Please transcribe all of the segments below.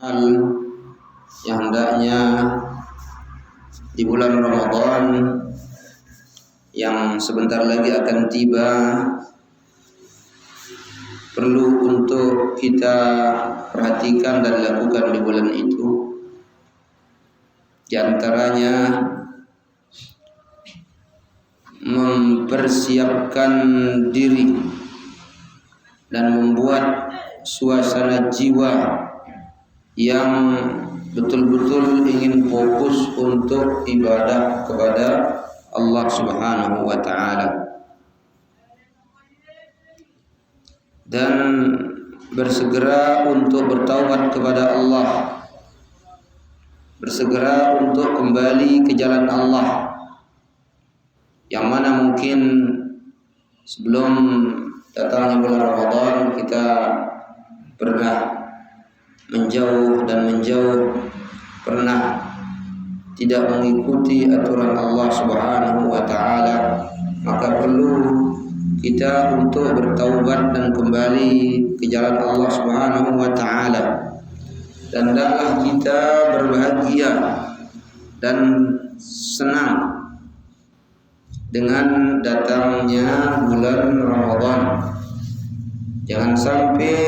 hal yang hendaknya di bulan Ramadan yang sebentar lagi akan tiba perlu untuk kita perhatikan dan lakukan di bulan itu. Di antaranya mempersiapkan diri dan membuat suasana jiwa yang betul-betul ingin fokus untuk ibadah kepada Allah Subhanahu wa taala, dan bersegera untuk bertaubat kepada Allah, bersegera untuk kembali ke jalan Allah, yang mana mungkin sebelum datangnya bulan Ramadan kita pernah menjauh, pernah tidak mengikuti aturan Allah Subhanahu wa taala. Maka perlu kita untuk bertaubat dan kembali ke jalan Allah Subhanahu wa taala. Dan hendaklah kita berbahagia dan senang dengan datangnya bulan Ramadan. Jangan sampai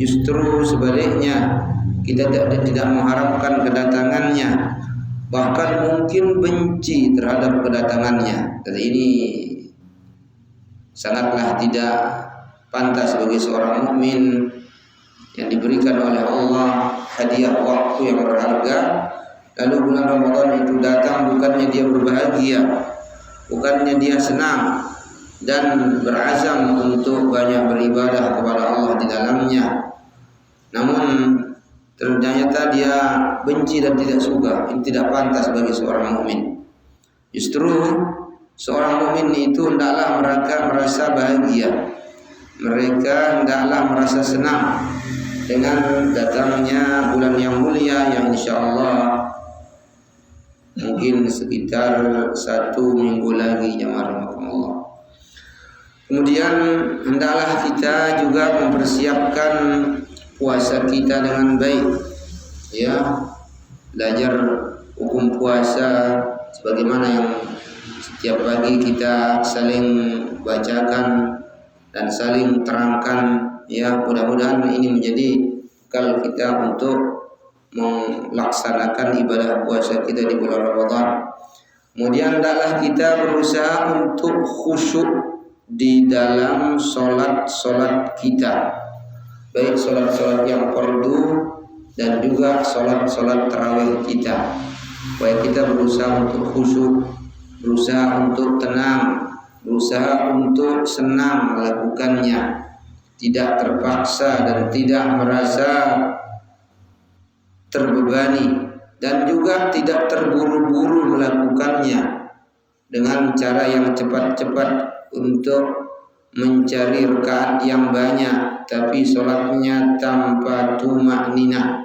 justru sebaliknya kita tidak mengharapkan kedatangannya, bahkan mungkin benci terhadap kedatangannya. Dan ini sangatlah tidak pantas bagi seorang mukmin yang diberikan oleh Allah hadiah waktu yang berharga, lalu bulan Ramadan itu datang bukannya dia berbahagia, bukannya dia senang dan berazam untuk banyak beribadah kepada Allah di dalamnya, namun ternyata dia benci dan tidak suka. Ini tidak pantas bagi seorang mukmin. Justru seorang mukmin itu hendaklah mereka merasa bahagia, mereka hendaklah merasa senang dengan datangnya bulan yang mulia yang insyaallah mungkin sekitar 1 minggu lagi, jemaah rahimakumullah. Kemudian hendaklah kita juga mempersiapkan puasa kita dengan baik, ya, belajar hukum puasa sebagaimana yang setiap pagi kita saling bacakan dan saling terangkan, ya. Mudah-mudahan ini menjadi bekal kita untuk melaksanakan ibadah puasa kita di bulan Ramadan. Kemudian hendaklah kita berusaha untuk khusyuk di dalam solat kita, baik solat yang fardu dan juga solat tarawih kita. Supaya kita berusaha untuk khusyuk, berusaha untuk tenang, berusaha untuk senang melakukannya, tidak terpaksa dan tidak merasa terbebani, dan juga tidak terburu-buru melakukannya dengan cara yang cepat-cepat untuk mencari rakaat yang banyak, tapi sholatnya tanpa tumakninah.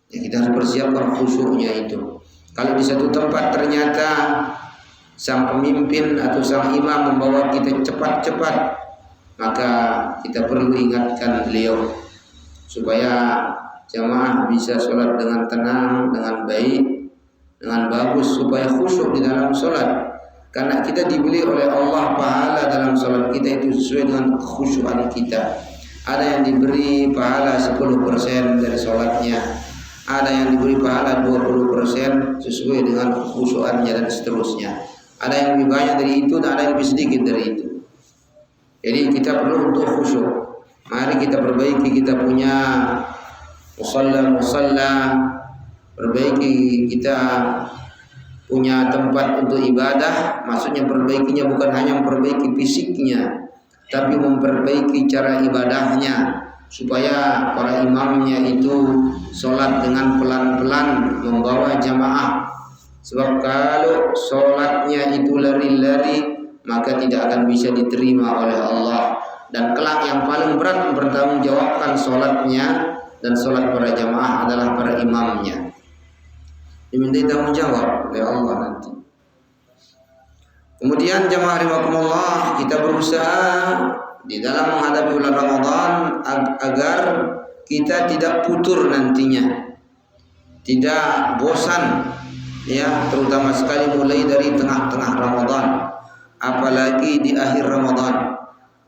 Ya, kita harus persiapkan khusyuknya itu. Kalau di satu tempat ternyata sang pemimpin atau sang imam membawa kita cepat-cepat, maka kita perlu ingatkan beliau supaya jamaah bisa sholat dengan tenang, dengan baik, dengan bagus, supaya khusyuk di dalam sholat. Karena kita dibeli oleh Allah pahala dalam sholat kita itu sesuai dengan khusyukan kita. Ada yang diberi pahala 10% dari sholatnya, ada yang diberi pahala 20% sesuai dengan khusyukannya, dan seterusnya. Ada yang lebih banyak dari itu dan ada yang lebih sedikit dari itu. Jadi kita perlu untuk khusyuk. Mari kita perbaiki kita punya musalla, perbaiki kita punya tempat untuk ibadah. Maksudnya perbaikinya bukan hanya memperbaiki fisiknya, tapi memperbaiki cara ibadahnya, supaya para imamnya itu sholat dengan pelan-pelan membawa jamaah. Sebab kalau sholatnya itu lari-lari, maka tidak akan bisa diterima oleh Allah. Dan kelak yang paling berat mempertanggungjawabkan sholatnya dan sholat para jamaah adalah para imamnya. Diminta tanggung jawab oleh Allah nanti. Kemudian jamaah rahimakumullah, kita berusaha di dalam menghadapi bulan Ramadan agar kita tidak futur nantinya. tidak bosan, ya, terutama sekali mulai dari tengah-tengah Ramadan, apalagi di akhir Ramadan.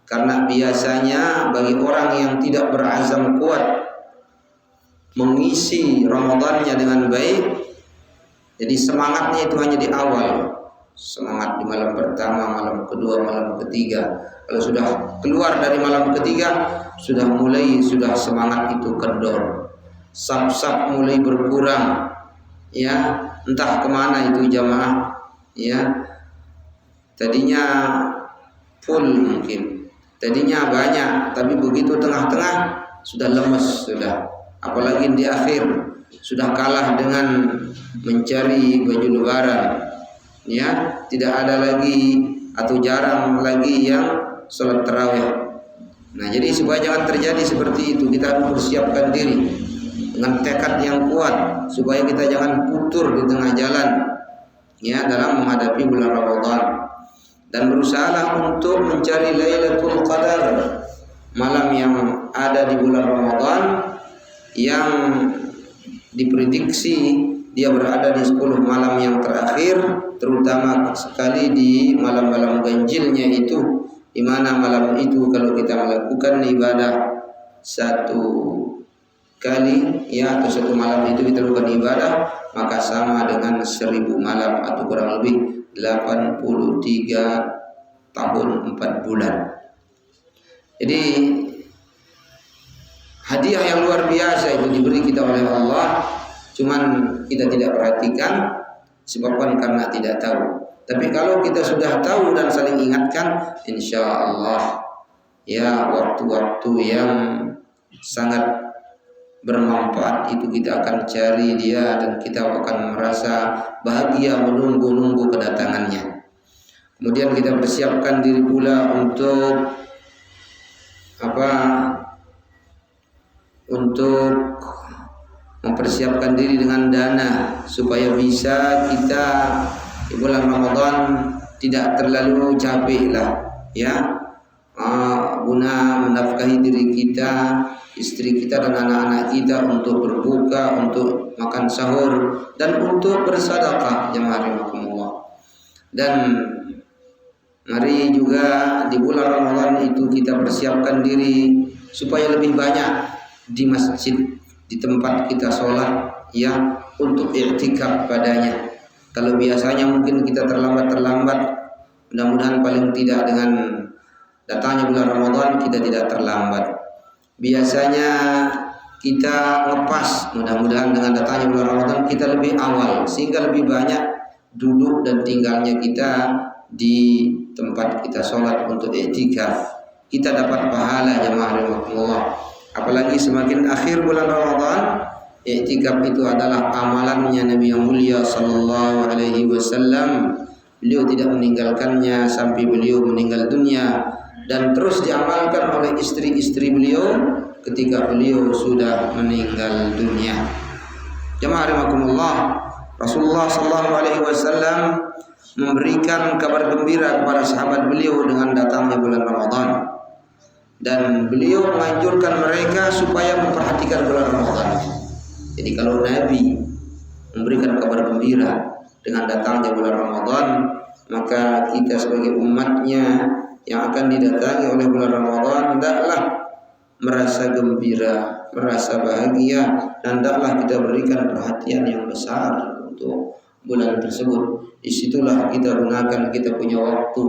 Karena biasanya bagi orang yang tidak berazam kuat mengisi Ramadannya dengan baik, jadi semangatnya itu hanya di awal, semangat di malam pertama, malam kedua, malam ketiga. Kalau sudah keluar dari malam ketiga, sudah semangat itu kendor, sap-sap mulai berkurang, ya, entah kemana itu jamaah, ya. Tadinya full mungkin, tadinya banyak, tapi begitu tengah-tengah sudah lemes, sudah, apalagi di akhir sudah kalah dengan mencari baju lebaran, ya, tidak ada lagi atau jarang lagi yang sholat tarawih. Nah, jadi supaya jangan terjadi seperti itu, kita harus persiapkan diri dengan tekad yang kuat supaya kita jangan putur di tengah jalan, ya, dalam menghadapi bulan Ramadan. Dan berusahalah untuk mencari Lailatul Qadar, malam yang ada di bulan Ramadan yang diprediksi dia berada di 10 malam yang terakhir, terutama sekali di malam-malam ganjilnya itu, di mana malam itu kalau kita melakukan ibadah satu kali, ya, atau satu malam itu kita lakukan ibadah, maka sama dengan 1000 malam atau kurang lebih 83 tahun 4 bulan. Jadi hadiah yang luar biasa itu diberi kita oleh Allah, cuman kita tidak perhatikan disebabkan karena tidak tahu. Tapi kalau kita sudah tahu dan saling ingatkan, insya Allah, ya, waktu-waktu yang sangat bermanfaat itu kita akan cari dia dan kita akan merasa bahagia menunggu-nunggu kedatangannya. Kemudian kita persiapkan diri pula untuk untuk mempersiapkan diri dengan dana supaya bisa kita di bulan Ramadan tidak terlalu capek lah, ya, guna menafkahi diri kita, istri kita dan anak-anak kita untuk berbuka, untuk makan sahur, dan untuk bersedekah, jemaah rahimakumullah. Dan mari juga di bulan Ramadan itu kita persiapkan diri supaya lebih banyak di masjid, di tempat kita sholat, ya, untuk i'tikaf padanya. Kalau biasanya mungkin kita terlambat, mudah-mudahan paling tidak dengan datangnya bulan Ramadan kita tidak terlambat. Biasanya kita ngepas, mudah-mudahan dengan datangnya bulan Ramadan kita lebih awal, sehingga lebih banyak duduk dan tinggalnya kita di tempat kita sholat untuk i'tikaf. Kita dapat pahala, jemaah rahimakumullah. Apalagi semakin akhir bulan Ramadan, i'tikaf itu adalah amalannya Nabi yang mulia sallallahu alaihi wasallam. Beliau tidak meninggalkannya sampai beliau meninggal dunia, dan terus diamalkan oleh istri-istri beliau ketika beliau sudah meninggal dunia. Jemaah rahimakumullah, Rasulullah sallallahu alaihi wasallam memberikan kabar gembira kepada sahabat beliau dengan datangnya bulan Ramadan, dan beliau menganjurkan mereka supaya memperhatikan bulan Ramadan. Jadi kalau Nabi memberikan kabar gembira dengan datangnya bulan Ramadan, maka kita sebagai umatnya yang akan didatangi oleh bulan Ramadan hendaklah merasa gembira, merasa bahagia, dan hendaklah kita berikan perhatian yang besar untuk bulan tersebut. Disitulah kita gunakan kita punya waktu,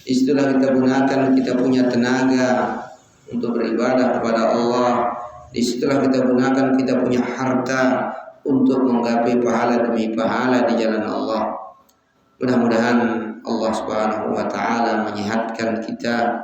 disitulah kita gunakan kita punya tenaga untuk beribadah kepada Allah, disitulah kita gunakan kita punya harta untuk menggapai pahala demi pahala di jalan Allah. Mudah-mudahan Allah Subhanahu wa taala menyehatkan kita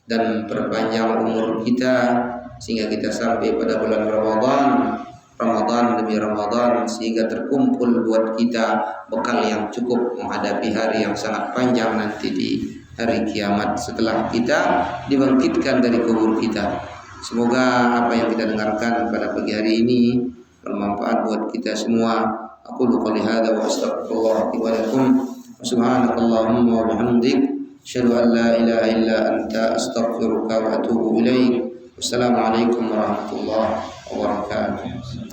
dan perpanjang umur kita sehingga kita sampai pada bulan Ramadan demi Ramadan, sehingga terkumpul buat kita bekal yang cukup menghadapi hari yang sangat panjang nanti di hari kiamat setelah kita dibangkitkan dari kubur kita. Semoga apa yang kita dengarkan pada pagi hari ini bermanfaat buat kita semua. Aku qouli hadza wa astaghfirullah li wa lakum. Subhanakallahumma wa bihamdik, asyhadu an la ilaha illa anta, astaghfiruka wa atubu ilaik. Wassalamualaikum warahmatullahi wabarakatuh.